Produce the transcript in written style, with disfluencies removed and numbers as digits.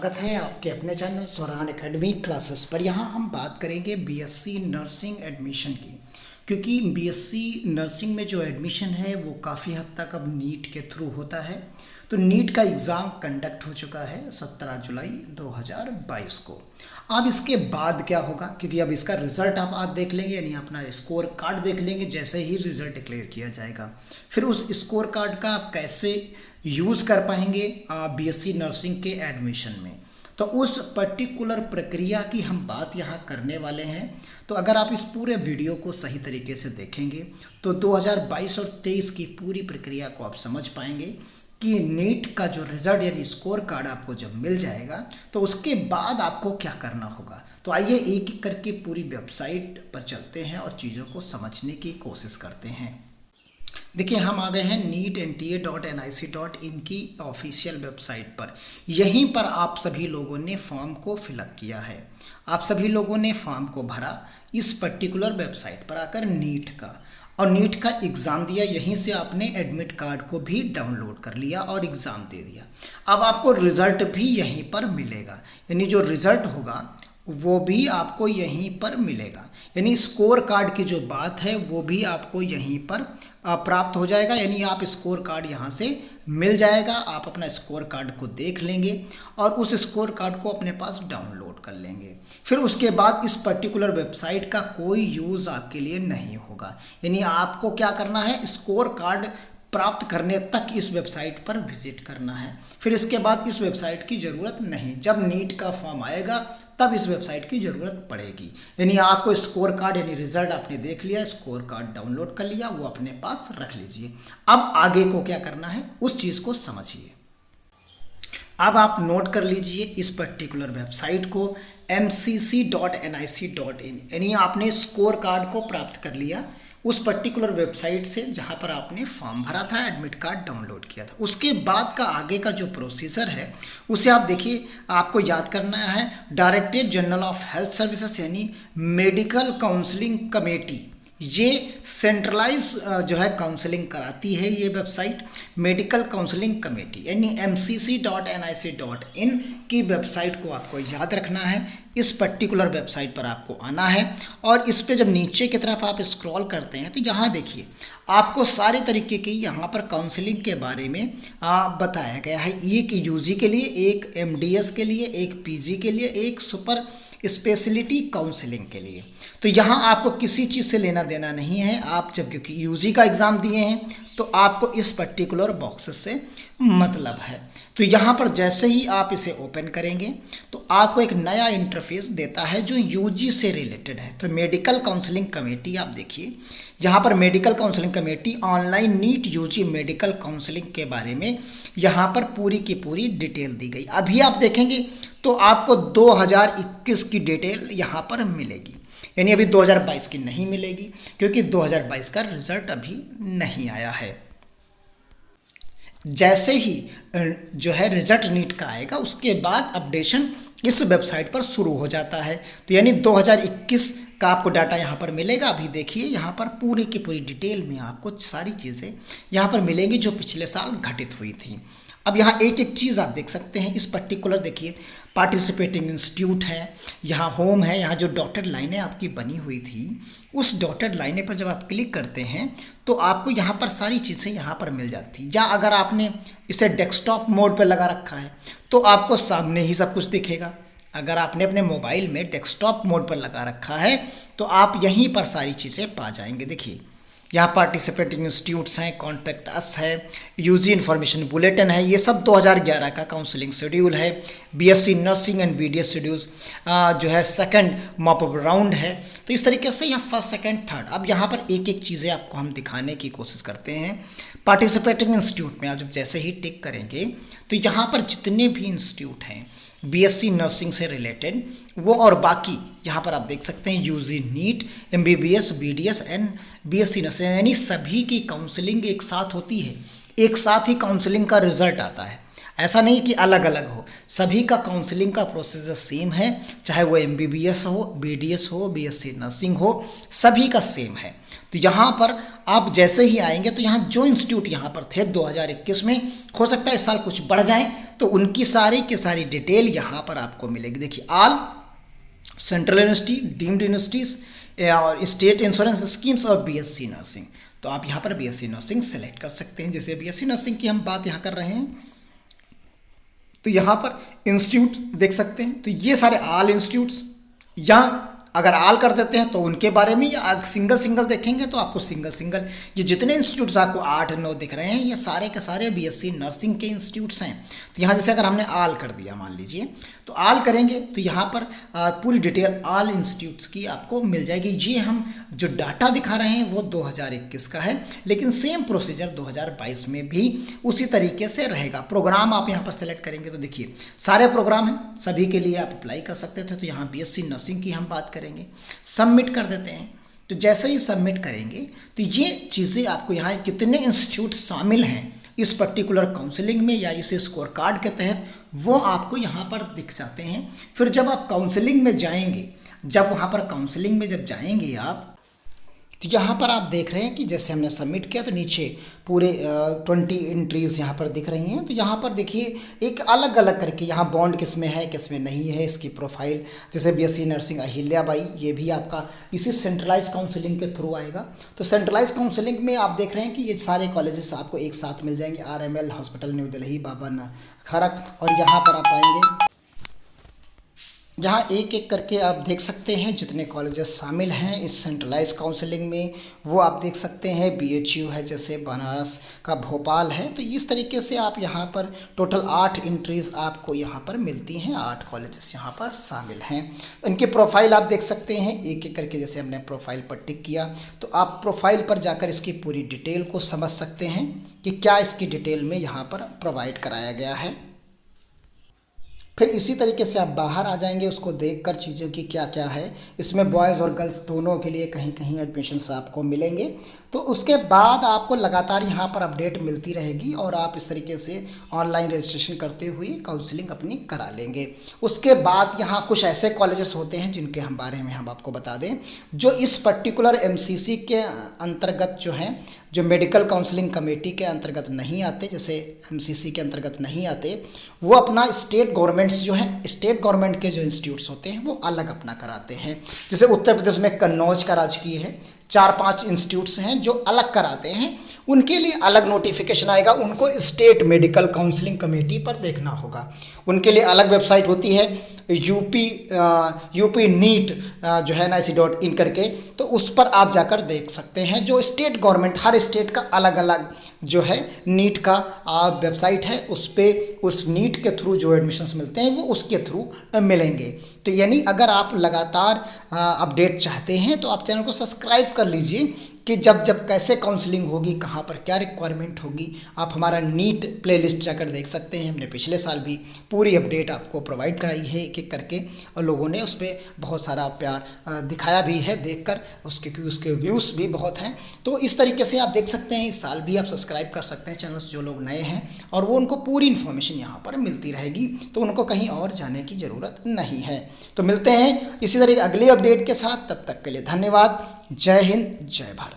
स्वागत है आपके अपने चैनल स्वरान एकेडमी क्लासेस पर। यहाँ हम बात करेंगे बीएससी नर्सिंग एडमिशन की, क्योंकि बीएससी नर्सिंग में जो एडमिशन है वो काफ़ी हद तक अब नीट के थ्रू होता है। तो नीट का एग्ज़ाम कंडक्ट हो चुका है 17 जुलाई 2022 को। अब इसके बाद क्या होगा, क्योंकि अब इसका रिज़ल्ट आप आज देख लेंगे, यानी अपना स्कोर कार्ड देख लेंगे जैसे ही रिज़ल्ट डिक्लेयर किया जाएगा। फिर उस स्कोर कार्ड का आप कैसे यूज़ कर पाएंगे बीएससी नर्सिंग के एडमिशन में, तो उस पर्टिकुलर प्रक्रिया की हम बात यहाँ करने वाले हैं। तो अगर आप इस पूरे वीडियो को सही तरीके से देखेंगे तो 2022 और 23 की पूरी प्रक्रिया को आप समझ पाएंगे कि नीट का जो रिज़ल्ट यानी स्कोर कार्ड आपको जब मिल जाएगा तो उसके बाद आपको क्या करना होगा। तो आइए एक एक करके पूरी वेबसाइट पर चलते हैं और चीज़ों को समझने की कोशिश करते हैं। देखिए, हम आ गए हैं NEET.NTA.nic.in की ऑफिशियल वेबसाइट पर। यहीं पर आप सभी लोगों ने फॉर्म को फिलअप किया है, आप सभी लोगों ने फॉर्म को भरा इस पर्टिकुलर वेबसाइट पर आकर नीट का, और नीट का एग्ज़ाम दिया। यहीं से आपने एडमिट कार्ड को भी डाउनलोड कर लिया और एग्ज़ाम दे दिया। अब आपको रिज़ल्ट भी यहीं पर मिलेगा, यानी जो रिज़ल्ट होगा वो भी आपको यहीं पर मिलेगा। यानी स्कोर कार्ड की जो बात है वो भी आपको यहीं पर प्राप्त हो जाएगा, यानी आप स्कोर कार्ड यहाँ से मिल जाएगा। आप अपना स्कोर कार्ड को देख लेंगे और उस स्कोर कार्ड को अपने पास डाउनलोड कर लेंगे। फिर उसके बाद इस पर्टिकुलर वेबसाइट का कोई यूज़ आपके लिए नहीं होगा, यानी आपको क्या करना है, स्कोर कार्ड प्राप्त करने तक इस वेबसाइट पर विजिट करना है। फिर इसके बाद इस वेबसाइट की ज़रूरत नहीं, जब नीट का फॉर्म आएगा तब इस वेबसाइट की ज़रूरत पड़ेगी। यानी आपको स्कोर कार्ड यानी रिज़ल्ट आपने देख लिया, स्कोर कार्ड डाउनलोड कर लिया, वो अपने पास रख लीजिए। अब आगे को क्या करना है उस चीज़ को समझिए। अब आप नोट कर लीजिए इस पर्टिकुलर वेबसाइट को mcc.nic.in, यानी आपने स्कोर कार्ड को प्राप्त कर लिया उस पर्टिकुलर वेबसाइट से जहां पर आपने फॉर्म भरा था, एडमिट कार्ड डाउनलोड किया था। उसके बाद का आगे का जो प्रोसीजर है उसे आप देखिए, आपको याद करना है directorate general of health services यानी मेडिकल काउंसलिंग कमेटी। ये सेंट्रलाइज जो है काउंसलिंग कराती है ये वेबसाइट, मेडिकल काउंसलिंग कमेटी यानी mcc.nic.in की वेबसाइट को आपको याद रखना है। इस पर्टिकुलर वेबसाइट पर आपको आना है और इस पे जब नीचे की तरफ आप स्क्रॉल करते हैं तो यहाँ देखिए आपको सारे तरीके की यहाँ पर काउंसलिंग के बारे में बताया गया है। एक यूजी के लिए, एक एमडीएस के लिए, एक पीजी के लिए, एक सुपर स्पेशलिटी काउंसलिंग के लिए। तो यहाँ आपको किसी चीज़ से लेना देना नहीं है। आप जब क्योंकि यूजी का एग्ज़ाम दिए हैं तो आपको इस पर्टिकुलर बॉक्स से मतलब है। तो यहाँ पर जैसे ही आप इसे ओपन करेंगे तो आपको एक नया इंटरफेस देता है जो यूजी से रिलेटेड है। तो मेडिकल काउंसलिंग कमेटी आप देखिए, यहाँ पर medical counselling committee online NEET UG medical counselling के बारे में यहाँ पर पूरी की पूरी डिटेल दी गई। अभी आप देखेंगे तो आपको 2021 की डिटेल यहाँ पर मिलेगी, यानी अभी 2022 की नहीं मिलेगी क्योंकि 2022 का रिजल्ट अभी नहीं आया है। जैसे ही जो है रिजल्ट नीट का आएगा उसके बाद अपडेशन इस वेबसाइट पर शुरू हो जाता है। तो यानी 2021 का आपको डाटा यहाँ पर मिलेगा। अभी देखिए यहाँ पर पूरी की पूरी डिटेल में आपको सारी चीज़ें यहाँ पर मिलेंगी जो पिछले साल घटित हुई थी। अब यहाँ एक एक चीज़ आप देख सकते हैं। इस पर्टिकुलर देखिए पार्टिसिपेटिंग इंस्टीट्यूट है, यहाँ होम है, यहाँ जो डॉटेड लाइनें आपकी बनी हुई थी उस डॉटेड लाइनें पर जब आप क्लिक करते हैं तो आपको यहाँ पर सारी चीज़ें यहाँ पर मिल जाती। या अगर आपने इसे डेस्कटॉप मोड पर लगा रखा है तो आपको सामने ही सब कुछ दिखेगा। अगर आपने अपने मोबाइल में डेस्कटॉप मोड पर लगा रखा है तो आप यहीं पर सारी चीज़ें पा जाएंगे। देखिए यहाँ पार्टिसिपेटिंग इंस्टीट्यूट्स हैं, कॉन्टैक्ट अस है, यूजी इन्फॉर्मेशन बुलेटिन है, ये सब 2011 का काउंसलिंग शेड्यूल है। BSc nursing and BDS schedules जो है सेकंड मॉप अप राउंड है। तो इस तरीके से यहाँ फर्स्ट सेकंड थर्ड। अब यहाँ पर एक एक चीज़ें आपको हम दिखाने की कोशिश करते हैं। पार्टिसिपेटिंग इंस्टीट्यूट में आप जब जैसे ही टिक करेंगे तो यहाँ पर जितने भी इंस्टीट्यूट हैं बीएससी नर्सिंग से रिलेटेड वो और बाकी यहाँ पर आप देख सकते हैं UG NEET, MBBS, BDS and BSc nursing, यानी सभी की काउंसलिंग एक साथ होती है। एक साथ ही काउंसलिंग का रिजल्ट आता है, ऐसा नहीं कि अलग अलग हो। सभी का काउंसलिंग का प्रोसीजर सेम है, चाहे वो एमबीबीएस हो, बीडीएस हो, बीएससी नर्सिंग हो, सभी का सेम है। तो यहाँ पर आप जैसे ही आएंगे तो यहाँ जो इंस्टीट्यूट यहाँ पर थे 2021 में, हो सकता है इस साल कुछ बढ़ जाएं, तो तो उनकी सारी की सारी डिटेल यहाँ पर आपको मिलेगी। देखिए, all central university, deemed universities और स्टेट इंश्योरेंस स्कीम्स और बीएससी नर्सिंग। तो आप यहाँ पर बीएससी नर्सिंग सेलेक्ट कर सकते हैं। जैसे बीएससी नर्सिंग की हम बात यहाँ कर रहे हैं, तो यहाँ पर इंस्टीट्यूट देख सकते हैं। तो ये सारे ऑल इंस्टीट्यूट्स, या अगर ऑल कर देते हैं तो उनके बारे में, या सिंगल सिंगल देखेंगे तो आपको सिंगल सिंगल, ये जितने इंस्टीट्यूट्स आपको 8-9 दिख रहे हैं, ये सारे के सारे बीएससी नर्सिंग के इंस्टीट्यूट्स हैं। तो यहाँ जैसे अगर हमने ऑल कर दिया, मान लीजिए, तो ऑल करेंगे तो यहाँ पर पूरी डिटेल ऑल इंस्टीट्यूट्स की आपको मिल जाएगी। ये हम जो डाटा दिखा रहे हैं वो 2021 का है, लेकिन सेम प्रोसीजर 2022 में भी उसी तरीके से रहेगा। प्रोग्राम आप यहाँ पर सेलेक्ट करेंगे तो देखिए सारे प्रोग्राम हैं, सभी के लिए आप अप्लाई कर सकते थे। तो यहाँ बीएससी नर्सिंग की हम बात करेंगे, सबमिट कर देते हैं। तो जैसे ही सबमिट करेंगे तो ये चीज़ें आपको यहाँ कितने इंस्टीट्यूट शामिल हैं इस पर्टिकुलर काउंसलिंग में या इस स्कोर कार्ड के तहत, वो आपको यहाँ पर दिख जाते हैं। फिर जब आप काउंसलिंग में जाएंगे, जब वहाँ पर काउंसलिंग में जब जाएंगे आप, तो यहाँ पर आप देख रहे हैं कि जैसे हमने सबमिट किया तो नीचे पूरे 20 एंट्रीज़ यहाँ पर दिख रही हैं। तो यहाँ पर देखिए एक अलग अलग करके यहाँ बॉन्ड किस में है किस में नहीं है, इसकी प्रोफाइल, जैसे बीएससी नर्सिंग अहिल्याबाई, ये भी आपका इसी सेंट्रलाइज काउंसलिंग के थ्रू आएगा। तो सेंट्रलाइज काउंसलिंग में आप देख रहे हैं कि ये सारे कॉलेजेस आपको एक साथ मिल जाएंगे, RML हॉस्पिटल न्यू दिल्ली, बाबा खड़क, और यहाँ पर आप आएंगे, यहाँ एक एक करके आप देख सकते हैं जितने कॉलेजेस शामिल हैं इस सेंट्रलाइज काउंसलिंग में, वो आप देख सकते हैं। BHU है, जैसे बनारस का भोपाल है। तो इस तरीके से आप यहाँ पर टोटल 8 एंट्रीज़ आपको यहाँ पर मिलती हैं, 8 कॉलेजेस यहाँ पर शामिल हैं। इनकी प्रोफाइल आप देख सकते हैं एक एक करके। जैसे हमने प्रोफाइल पर टिक किया तो आप प्रोफाइल पर जाकर इसकी पूरी डिटेल को समझ सकते हैं कि क्या इसकी डिटेल में यहाँ पर प्रोवाइड कराया गया है। फिर इसी तरीके से आप बाहर आ जाएंगे उसको देखकर चीज़ों की क्या क्या है। इसमें बॉयज़ और गर्ल्स दोनों के लिए कहीं कहीं एडमिशन्स आपको मिलेंगे। तो उसके बाद आपको लगातार यहाँ पर अपडेट मिलती रहेगी और आप इस तरीके से ऑनलाइन रजिस्ट्रेशन करते हुए काउंसलिंग अपनी करा लेंगे। उसके बाद यहाँ कुछ ऐसे कॉलेजेस होते हैं जिनके हम बारे में हम आपको बता दें, जो इस पर्टिकुलर MCC के अंतर्गत जो हैं, जो मेडिकल काउंसलिंग कमेटी के अंतर्गत नहीं आते, जैसे MCC के अंतर्गत नहीं आते, वो अपना स्टेट गवर्नमेंट्स जो हैं, स्टेट गवर्नमेंट के जो इंस्टीट्यूट्स होते हैं वो अलग अपना कराते हैं। जैसे उत्तर प्रदेश में कन्नौज का राजकीय है, 4-5 इंस्टीट्यूट्स हैं जो अलग कराते हैं, उनके लिए अलग नोटिफिकेशन आएगा, उनको स्टेट मेडिकल काउंसलिंग कमेटी पर देखना होगा। उनके लिए अलग वेबसाइट होती है, यूपी नीट जो है ना IC.in करके, तो उस पर आप जाकर देख सकते हैं। जो स्टेट गवर्नमेंट, हर स्टेट का अलग अलग जो है नीट का वेबसाइट है, उस पर उस नीट के थ्रू जो एडमिशन्स मिलते हैं वो उसके थ्रू मिलेंगे। तो यानी अगर आप लगातार अपडेट चाहते हैं तो आप चैनल को सब्सक्राइब कर लीजिए कि जब जब कैसे काउंसलिंग होगी, कहाँ पर क्या रिक्वायरमेंट होगी। आप हमारा नीट प्लेलिस्ट जाकर देख सकते हैं, हमने पिछले साल भी पूरी अपडेट आपको प्रोवाइड कराई है एक एक करके, और लोगों ने उस पर बहुत सारा प्यार दिखाया भी है देखकर, उसके व्यूज़ भी बहुत हैं। तो इस तरीके से आप देख सकते हैं, इस साल भी आप सब्सक्राइब कर सकते हैं चैनल्स जो लोग नए हैं, और वो उनको पूरी इन्फॉर्मेशन यहाँ पर मिलती रहेगी, तो उनको कहीं और जाने की ज़रूरत नहीं है। तो मिलते हैं इसी तरह अगले अपडेट के साथ, तब तक के लिए धन्यवाद। जय हिंद, जय भारत।